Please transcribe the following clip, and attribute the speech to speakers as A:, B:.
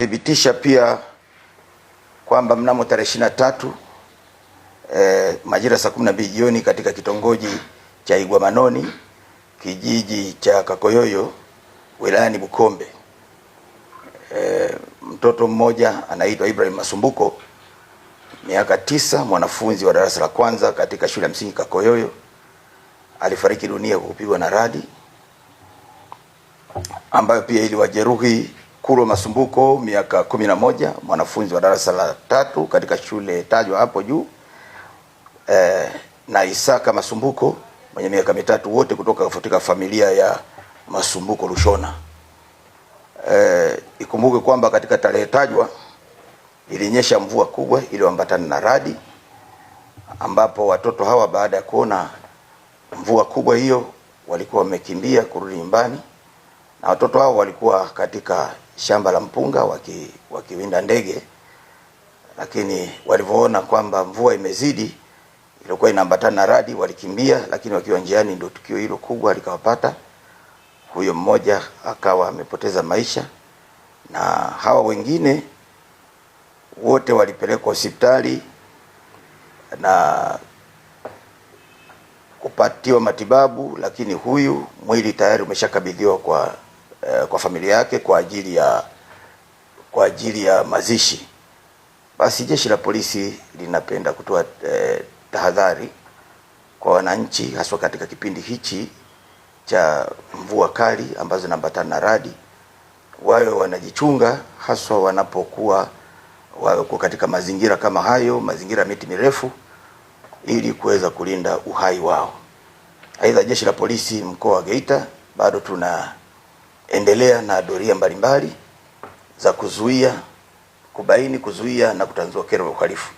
A: Thibitisha pia kwamba mnamo tarehe 23 majira saa 12 jioni katika kitongoji cha Igwamanoni, kijiji cha Kakoyoyo, wilayani Bukombe, mtoto mmoja anaitwa Ibrahim Masumbuko, miaka 9, mwanafunzi wa darasa la kwanza katika shule ya msingi Kakoyoyo, alifariki dunia kwa kupigwa na radi, ambayo pia iliwajeruhi Kulwa Masumbuko, miaka 11, mwanafunzi wa darasa la 3 katika shule tajwa hapo juu, na Isaka Masumbuko mwenye miaka 3, wote kutoka katika familia ya Masumbuko Lushona. Ikumbuke kwamba katika tarehe tajwa ilinyesha mvua kubwa iliyoambatana na radi, ambapo watoto hawa baada ya kuona mvua kubwa hiyo walikuwa wamekimbia kurudi nyumbani, na watoto hao walikuwa katika shamba la mpunga wakiwinda ndege, lakini walivyoona kwamba mvua imezidi ilikuwa inaambatana na radi walikimbia, lakini wakiwa njiani ndio tukio hilo kubwa likawapata. Huyo mmoja akawa amepoteza maisha, na hawa wengine wote walipelekwa hospitali na kupatiwa matibabu, lakini huyu mwili tayari umeshakabidhiwa kwa familia yake kwa ajili ya mazishi. Basi jeshi la polisi linapenda kutoa tahadhari kwa wananchi, haswa katika kipindi hichi cha mvua kali ambazo zinaambatana na radi, wawe wanajichunga, haswa wanapokuwa wako katika mazingira kama hayo, mazingira ya miti mirefu, ili kuweza kulinda uhai wao. Aidha, jeshi la polisi mkoa wa Geita bado tunaendelea na doria mbalimbali za kuzuia, kubaini, kuzuia na kutanzua kero ya uhalifu.